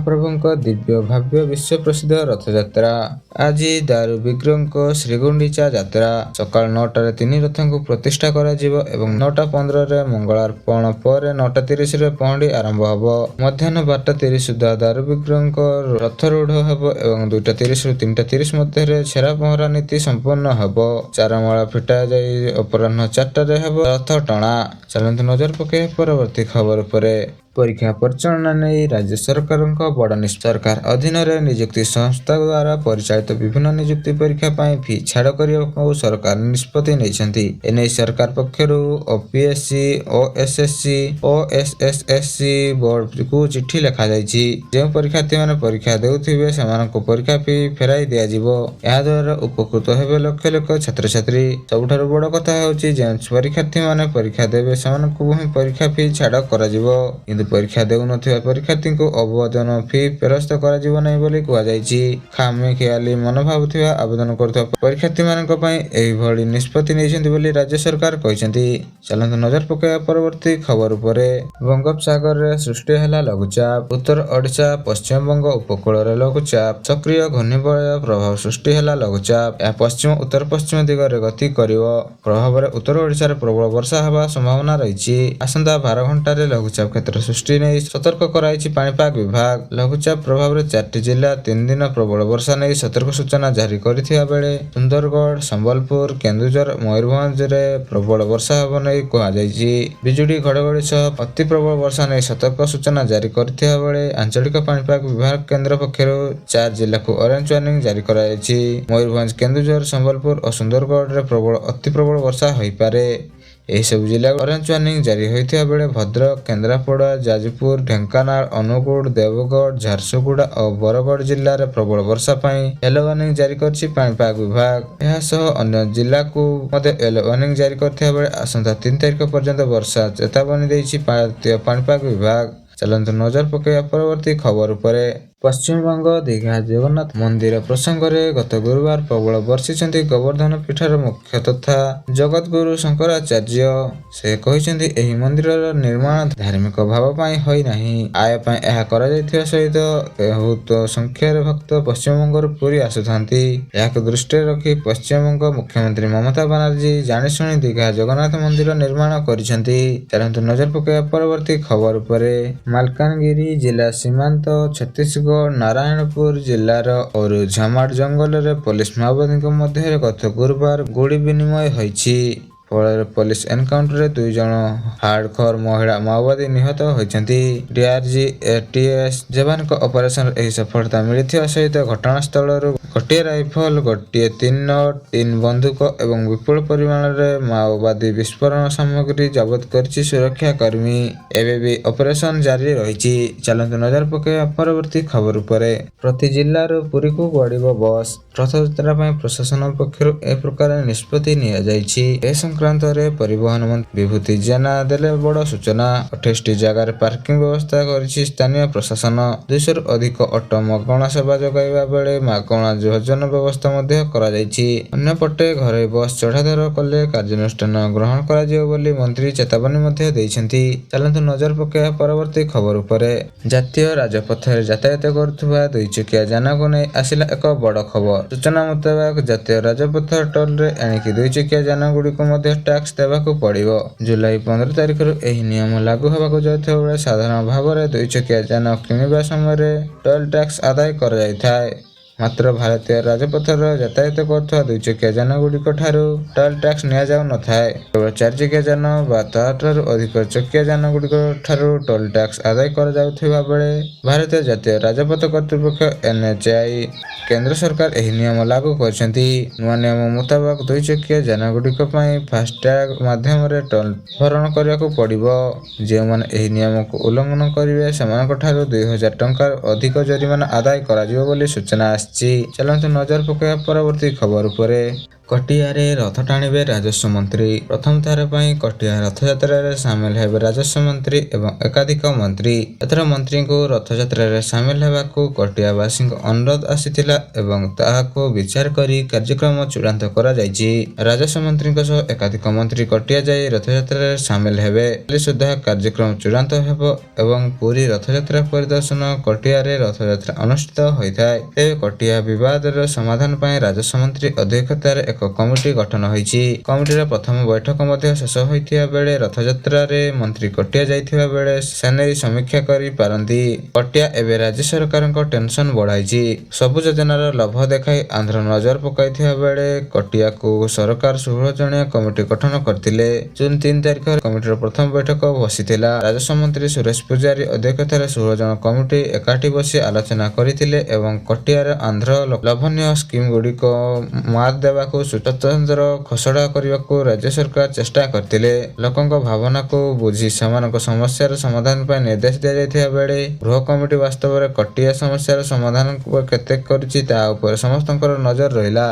ମହାପ୍ରଭୁଙ୍କ ଦିବ୍ୟ ଭାବ୍ୟ ବିଶ୍ୱ ପ୍ରସିଦ୍ଧ ରଥଯାତ୍ରା। ଆଜି ଦାରୁବିଗ୍ରହଙ୍କ ଶ୍ରୀଗୁଣ୍ଡିଚା ଯାତ୍ରା। ସକାଳ 9ଟାରେ ତିନି ରଥଙ୍କୁ ପ୍ରତିଷ୍ଠା କରାଯିବ ଏବଂ 9:15ରେ ମଙ୍ଗଳାର୍ପଣ ପରେ 9:30ରେ ପହଣ୍ଡି ଆରମ୍ଭ ହେବ। ମଧ୍ୟାହ୍ନ 12:30 ସୁଦ୍ଧା ଦାରୁବିଗ୍ରହଙ୍କ ରଥରୂଢ଼ ହେବ ଏବଂ 2:30ରୁ 3:30 ମଧ୍ୟରେ ଛେରା ପହଁରା ନୀତି ସମ୍ପନ୍ନ ହେବ। ଚାରମାଳ ଫିଟା ଯାଇ ଅପରାହ୍ନ 4ଟାରେ ହେବ ରଥ ଟଣା। ଚାଲନ୍ତୁ ନଜର ପକାଇବା ପରବର୍ତ୍ତୀ ଖବର ଉପରେ। ପରୀକ୍ଷା ପରିଚାଳନା ନେଇ ରାଜ୍ୟ ସରକାରଙ୍କ ବଡ଼ ନିଷ୍ପତ୍ତି। ସରକାର ଅଧୀନରେ ନିଯୁକ୍ତି ସଂସ୍ଥା ଦ୍ୱାରା ପରିଚାଳିତ ବିଭିନ୍ନ ନିଯୁକ୍ତି ପରୀକ୍ଷା ପାଇଁ ଫି ଛାଡ଼ କରିବାକୁ ସରକାର ନିଷ୍ପତ୍ତି ନେଇଛନ୍ତି। ଏନେଇ ସରକାର ପକ୍ଷରୁ ଓପିଏସ୍ସି, ଓଏସ୍ଏସ୍ସି ଓ ଏସ୍ଏସ୍ଏସ୍ସି ବୋର୍ଡକୁ ଚିଠି ଲେଖାଯାଇଛି। ଯେଉଁ ପରୀକ୍ଷାର୍ଥୀମାନେ ପରୀକ୍ଷା ଦେଉଥିବେ ସେମାନଙ୍କୁ ପରୀକ୍ଷା ଫି ଫେରାଇ ଦିଆଯିବ। ଏହାଦ୍ୱାରା ଉପକୃତ ହେବେ ଲକ୍ଷ ଲକ୍ଷ ଛାତ୍ରଛାତ୍ରୀ। ସବୁଠାରୁ ବଡ଼ କଥା ହେଉଛି ଯେଉଁ ପରୀକ୍ଷାର୍ଥୀମାନେ ପରୀକ୍ଷା ଦେବେ ସେମାନଙ୍କୁ ହିଁ ପରୀକ୍ଷା ଫି ଛାଡ଼ କରାଯିବ। କିନ୍ତୁ ପରୀକ୍ଷା ଦେଉନଥିବା ପରୀକ୍ଷାର୍ଥୀଙ୍କୁ ଅବଦାନ ଫି ଫେରସ୍ତ କରାଯିବ ନାହିଁ ବୋଲି କୁହାଯାଇଛି। ଖାମଖିଆଲି ମନୋଭାବ ଥିବା ଆବେଦନ କରୁଥିବା ପରୀକ୍ଷାର୍ଥୀମାନଙ୍କ ପାଇଁ ଏହିଭଳି ନିଷ୍ପତ୍ତି ନେଇଛନ୍ତି ବୋଲି ରାଜ୍ୟ ସରକାର କହିଛନ୍ତି। ଚାଲନ୍ତୁ ନଜର ପକାଇବା ପରବର୍ତ୍ତୀ ଖବର ଉପରେ। ବଙ୍ଗୋପସାଗରରେ ସୃଷ୍ଟି ହେଲା ଲଘୁଚାପ। ଉତ୍ତର ଓଡ଼ିଶା ପଶ୍ଚିମବଙ୍ଗ ଉପକୂଳରେ ଲଘୁଚାପ ସକ୍ରିୟ। ଘୂର୍ଣ୍ଣିବଳୟ ପ୍ରଭାବ ସୃଷ୍ଟି ହେଲା ଲଘୁଚାପ। ଏହା ପଶ୍ଚିମ ଉତ୍ତର ପଶ୍ଚିମ ଦିଗରେ ଗତି କରିବ। ପ୍ରଭାବରେ ଉତ୍ତର ଓଡ଼ିଶାରେ ପ୍ରବଳ ବର୍ଷା ହେବା ସମ୍ଭାବନା ରହିଛି। ଆସନ୍ତା 12 ଘଣ୍ଟାରେ ଲଘୁଚାପ କ୍ଷେତ୍ର ସୃଷ୍ଟି ନେଇ ସତର୍କ କରାଇଛି ପାଣିପାଗ ବିଭାଗ। ଲଘୁଚାପ ପ୍ରଭାବରେ 4ଟି ଜିଲ୍ଲା 3 ଦିନ ପ୍ରବଳ ବର୍ଷା ନେଇ ସତର୍କ ସୂଚନା ଜାରି କରିଥିବା ବେଳେ ସୁନ୍ଦରଗଡ଼, ସମ୍ବଲପୁର, କେନ୍ଦୁଝର, ମୟୂରଭଞ୍ଜରେ ପ୍ରବଳ ବର୍ଷା ହେବ ନେଇ କୁହାଯାଇଛି। ବିଜୁଳି ଘଡ଼ଘଡ଼ି ସହ ଅତି ପ୍ରବଳ ବର୍ଷା ନେଇ ସତର୍କ ସୂଚନା ଜାରି କରିଥିବା ବେଳେ ଆଞ୍ଚଳିକ ପାଣିପାଗ ବିଭାଗ କେନ୍ଦ୍ର ପକ୍ଷରୁ 4 ଜିଲ୍ଲାକୁ ଅରେଞ୍ଜ ୱାର୍ଣ୍ଣିଂ ଜାରି କରାଯାଇଛି। ମୟୂରଭଞ୍ଜ, କେନ୍ଦୁଝର, ସମ୍ବଲପୁର ଓ ସୁନ୍ଦରଗଡ଼ରେ ପ୍ରବଳ ଅତି ପ୍ରବଳ ବର୍ଷା ହୋଇପାରେ। ଏହିସବୁ ଜିଲ୍ଲାକୁ ଅରେଞ୍ଜ ୱାର୍ଣ୍ଣିଂ ଜାରି ହୋଇଥିବା ବେଳେ ଭଦ୍ରକ, କେନ୍ଦ୍ରାପଡ଼ା, ଯାଜପୁର, ଢେଙ୍କାନାଳ, ଅନୁଗୁଳ, ଦେବଗଡ଼, ଝାରସୁଗୁଡ଼ା ଓ ବରଗଡ଼ ଜିଲ୍ଲାରେ ପ୍ରବଳ ବର୍ଷା ପାଇଁ ୟେଲୋ ୱାର୍ଣ୍ଣିଂ ଜାରି କରିଛି ପାଣିପାଗ ବିଭାଗ। ଏହା ସହ ଅନ୍ୟ ଜିଲ୍ଲାକୁ ମଧ୍ୟ ୟେଲୋ ୱାର୍ଣ୍ଣିଂ ଜାରି କରିଥିବା ବେଳେ ଆସନ୍ତା 3 ତାରିଖ ପର୍ଯ୍ୟନ୍ତ ବର୍ଷା ଚେତାବନୀ ଦେଇଛି ଭାରତୀୟ ପାଣିପାଗ ବିଭାଗ। ଚାଲନ୍ତୁ ନଜର ପକାଇବା ପରବର୍ତ୍ତୀ ଖବର ଉପରେ। ପଶ୍ଚିମବଙ୍ଗ ଦୀଘା ଜଗନ୍ନାଥ ମନ୍ଦିର ପ୍ରସଙ୍ଗରେ ଗତ ଗୁରୁବାର ପ୍ରବଳ ବର୍ଷିଛନ୍ତି ଗୋବର୍ଦ୍ଧନ ପୀଠର ମୁଖ୍ୟ ତଥା ଜଗଦ୍ଗୁରୁ ଶଙ୍କରାଚାର୍ଯ୍ୟ। ସେ କହିଛନ୍ତି ଏହି ମନ୍ଦିରର ନିର୍ମାଣ ଧାର୍ମିକ ଭାବ ପାଇଁ ହୋଇନାହିଁ, ଆୟ ପାଇଁ ଏହା କରାଯାଇଥିବା ସହିତ ବହୁତ ସଂଖ୍ୟାରେ ଭକ୍ତ ପଶ୍ଚିମବଙ୍ଗରୁ ପୁରୀ ଆସୁଥାନ୍ତି। ଏହାକୁ ଦୃଷ୍ଟିରେ ରଖି ପଶ୍ଚିମବଙ୍ଗ ମୁଖ୍ୟମନ୍ତ୍ରୀ ମମତା ବାନାର୍ଜୀ ଜାଣିଶୁଣି ଦୀଘା ଜଗନ୍ନାଥ ମନ୍ଦିର ନିର୍ମାଣ କରିଛନ୍ତି। ଚାଲନ୍ତୁ ନଜର ପକାଇବା ପରବର୍ତ୍ତୀ ଖବର ଉପରେ। ମାଲକାନଗିରି ଜିଲ୍ଲା ସୀମାନ୍ତ ଛତିଶଗଡ଼ ନାରାୟଣପୁର ଜିଲ୍ଲାର ଓରୁଝାମାଡ଼ ଜଙ୍ଗଲରେ ପୋଲିସ ମାଓବାଦୀଙ୍କ ମଧ୍ୟରେ ଗତ ଗୁରୁବାର ଗୁଳି ବିନିମୟ ହୋଇଛି। ଫଳରେ ପୋଲିସ ଏନକାଉଣ୍ଟରରେ 2 ଜଣ ହାର୍ଡକୋର ମହିଳା ମାଓବାଦୀ ନିହତ ହୋଇଛନ୍ତି। ଡିଆରଜି ଏଟିଏସ୍ ଯବାନଙ୍କ ଅପରେସନରେ ଏହି ସଫଳତା ମିଳିଥିବା ସହିତ ଘଟଣାସ୍ଥଳରୁ ଗୋଟିଏ ରାଇଫଲ, ଗୋଟିଏ 3 ନଟ୍, 3 ବନ୍ଧୁକ ଏବଂ ବିପୁଳ ପରିମାଣରେ ମାଓବାଦୀ ବିସ୍ଫୋରଣ ସାମଗ୍ରୀ ଜବତ କରିଛି ସୁରକ୍ଷା କର୍ମୀ। ଏବେ ବି ଅପରେସନ ଜାରି ରହିଛି। ଚାଲନ୍ତୁ ନଜର ପକାଇବା ପରବର୍ତ୍ତୀ ଖବର ଉପରେ। ପ୍ରତି ଜିଲ୍ଲାରୁ ପୁରୀକୁ ଗଡ଼ିବ ବସ୍। ରଥଯାତ୍ରା ପାଇଁ ପ୍ରଶାସନ ପକ୍ଷରୁ ଏ ପ୍ରକାର ନିଷ୍ପତ୍ତି ନିଆଯାଇଛି। ଏ ସଂକ୍ରାନ୍ତରେ ପରିବହନ ମନ୍ତ୍ରୀ ବିଭୂତି ଜେନା ଦେଲେ ବଡ଼ ସୂଚନା। 28ଟି ଜାଗାରେ ପାର୍କିଂ ବ୍ୟବସ୍ଥା କରିଛି ସ୍ଥାନୀୟ ପ୍ରଶାସନ। 200ରୁ ଅଧିକ ଅଟୋ ମାଗଣା ସେବା ଯୋଗାଇବା ବେଳେ ମାଗଣା ଭୋଜନ ବ୍ୟବସ୍ଥା ମଧ୍ୟ କରାଯାଇଛି। ଅନ୍ୟପଟେ ଘରୋଇ ବସ୍ ଚଢ଼ାଦର କଲେ କାର୍ଯ୍ୟାନୁଷ୍ଠାନ ଗ୍ରହଣ କରାଯିବ ବୋଲି ମନ୍ତ୍ରୀ ଚେତାବନୀ ମଧ୍ୟ ଦେଇଛନ୍ତି। ଚାଲନ୍ତୁ ନଜର ପକାଇବା ପରବର୍ତ୍ତୀ ଖବର ଉପରେ। ଜାତୀୟ ରାଜପଥରେ ଯାତାୟାତ କରୁଥିବା 2 ଚକିଆ ଯାନକୁ ନେଇ ଆସିଲା ଏକ ବଡ଼ ଖବର। ସୂଚନା ମୁତାବକ ଜାତୀୟ ରାଜପଥ ଟୋଲରେ ଏଣିକି 2 ଚକିଆ ଯାନଗୁଡ଼ିକୁ ମଧ୍ୟ ଟ୍ୟାକ୍ସ ଦେବାକୁ ପଡ଼ିବ। ଜୁଲାଇ 15 ତାରିଖରୁ ଏହି ନିୟମ ଲାଗୁ ହେବାକୁ ଯାଉଥିବା ବେଳେ ସାଧାରଣ ଭାବରେ 2 ଚକିଆ ଯାନ କିଣିବା ସମୟରେ ଟୋଲ ଟ୍ୟାକ୍ସ ଆଦାୟ କରାଯାଇଥାଏ। ମାତ୍ର ଭାରତୀୟ ରାଜପଥରେ ଯାତାୟାତ କରୁଥିବା 2 ଚକିଆ ଯାନଗୁଡ଼ିକ ଠାରୁ ଟୋଲ ଟ୍ୟାକ୍ସ ନିଆଯାଉନଥାଏ। କେବଳ 4 ଚକିଆ ଯାନ ବା ତାଠାରୁ ଅଧିକ ଚକିଆ ଯାନଗୁଡ଼ିକ ଠାରୁ ଟୋଲ ଟ୍ୟାକ୍ସ ଆଦାୟ କରାଯାଉଥିବା ବେଳେ ଭାରତୀୟ ଜାତୀୟ ରାଜପଥ କର୍ତ୍ତୃପକ୍ଷ NHAI କେନ୍ଦ୍ର ସରକାର ଏହି ନିୟମ ଲାଗୁ କରିଛନ୍ତି। ନୂଆ ନିୟମ ମୁତାବକ 2 ଚକିଆ ଯାନଗୁଡ଼ିକ ପାଇଁ ଫାସ୍ଟ୍ୟାଗ ମାଧ୍ୟମରେ ଟୋଲ ଭରଣ କରିବାକୁ ପଡ଼ିବ। ଯେଉଁମାନେ ଏହି ନିୟମକୁ ଉଲ୍ଲଂଘନ କରିବେ ସେମାନଙ୍କଠାରୁ 2000 ଟଙ୍କାରୁ ଅଧିକ ଜରିମାନା ଆଦାୟ କରାଯିବ ବୋଲି ସୂଚନା ଆସିଛି। ଚାଲନ୍ତୁ ନଜର ପକାଇବା ପରବର୍ତ୍ତୀ ଖବର ଉପରେ। କଟିଆରେ ରଥ ଟାଣିବେ ରାଜସ୍ୱ ମନ୍ତ୍ରୀ। ପ୍ରଥମ ଥର ପାଇଁ କଟିଆ ରଥଯାତ୍ରାରେ ସାମିଲ ହେବେ ରାଜସ୍ୱ ମନ୍ତ୍ରୀ ଏବଂ ଏକାଧିକ ମନ୍ତ୍ରୀ। ଏଥର ମନ୍ତ୍ରୀଙ୍କୁ ରଥଯାତ୍ରାରେ ସାମିଲ ହେବାକୁ କଟିଆବାସୀଙ୍କ ଅନୁରୋଧ ଆସିଥିଲା ଏବଂ ତାହାକୁ ବିଚାର କରି କାର୍ଯ୍ୟକ୍ରମ ଚୂଡ଼ାନ୍ତ କରାଯାଇଛି। ରାଜସ୍ୱ ମନ୍ତ୍ରୀଙ୍କ ସହ ଏକାଧିକ ମନ୍ତ୍ରୀ କଟିଆ ଯାଇ ରଥଯାତ୍ରାରେ ସାମିଲ ହେବେ। କାଲି ସୁଦ୍ଧା କାର୍ଯ୍ୟକ୍ରମ ଚୂଡ଼ାନ୍ତ ହେବ ଏବଂ ପୁରୀ ରଥଯାତ୍ରା ପରିଦର୍ଶନ କଟିଆରେ ରଥଯାତ୍ରା ଅନୁଷ୍ଠିତ ହୋଇଥାଏ। ତେବେ କଟିଆ ବିବାଦର ସମାଧାନ ପାଇଁ ରାଜସ୍ୱ ମନ୍ତ୍ରୀ ଅଧ୍ୟକ୍ଷତାରେ ଏକ କମିଟି ଗଠନ ହୋଇଛି। କମିଟିର ପ୍ରଥମ ବୈଠକ ମଧ୍ୟ ଶେଷ ହୋଇଥିବା ବେଳେ ରଥଯାତ୍ରାରେ ମନ୍ତ୍ରୀ କଟିଆ ଯାଇଥିବା ବେଳେ ସେନେଇ ସମୀକ୍ଷା କରିପାରନ୍ତି। କଟିଆ ଏବେ ରାଜ୍ୟ ସରକାରଙ୍କ ଟେନସନ ବଢ଼ାଇଛି। ସବୁ ଯୋଜନାର ଲୋଭ ଦେଖାଇ ଆନ୍ଧ୍ର ନଜର ପକାଇଥିବା ବେଳେ କଟିଆକୁ ସରକାର 16 ଜଣିଆ କମିଟି ଗଠନ କରିଥିଲେ। ଜୁନ୍ 3 ତାରିଖରେ କମିଟିର ପ୍ରଥମ ବୈଠକ ବସିଥିଲା। ରାଜସ୍ୱ ମନ୍ତ୍ରୀ ସୁରେଶ ପୂଜାରୀ ଅଧ୍ୟକ୍ଷତାରେ 16 ଜଣ କମିଟି ଏକାଠି ବସି ଆଲୋଚନା କରିଥିଲେ ଏବଂ କଟିଆର ଆନ୍ଧ୍ର ଲୋଭନୀୟ ସ୍କିମ୍ ଗୁଡ଼ିକ ମାତ୍ ଦେବାକୁ ସ୍ୱତନ୍ତ୍ର ଖସଡ଼ା କରିବାକୁ ରାଜ୍ୟ ସରକାର ଚେଷ୍ଟା କରିଥିଲେ। ଲୋକଙ୍କ ଭାବନାକୁ ବୁଝି ସେମାନଙ୍କ ସମସ୍ୟାର ସମାଧାନ ପାଇଁ ନିର୍ଦ୍ଦେଶ ଦିଆଯାଇଥିବା ବେଳେ ଗୃହ କମିଟି ବାସ୍ତବରେ କଟିଆ ସମସ୍ୟାର ସମାଧାନ କେତେ କରିଛି ତାହା ଉପରେ ସମସ୍ତଙ୍କର ନଜର ରହିଲା।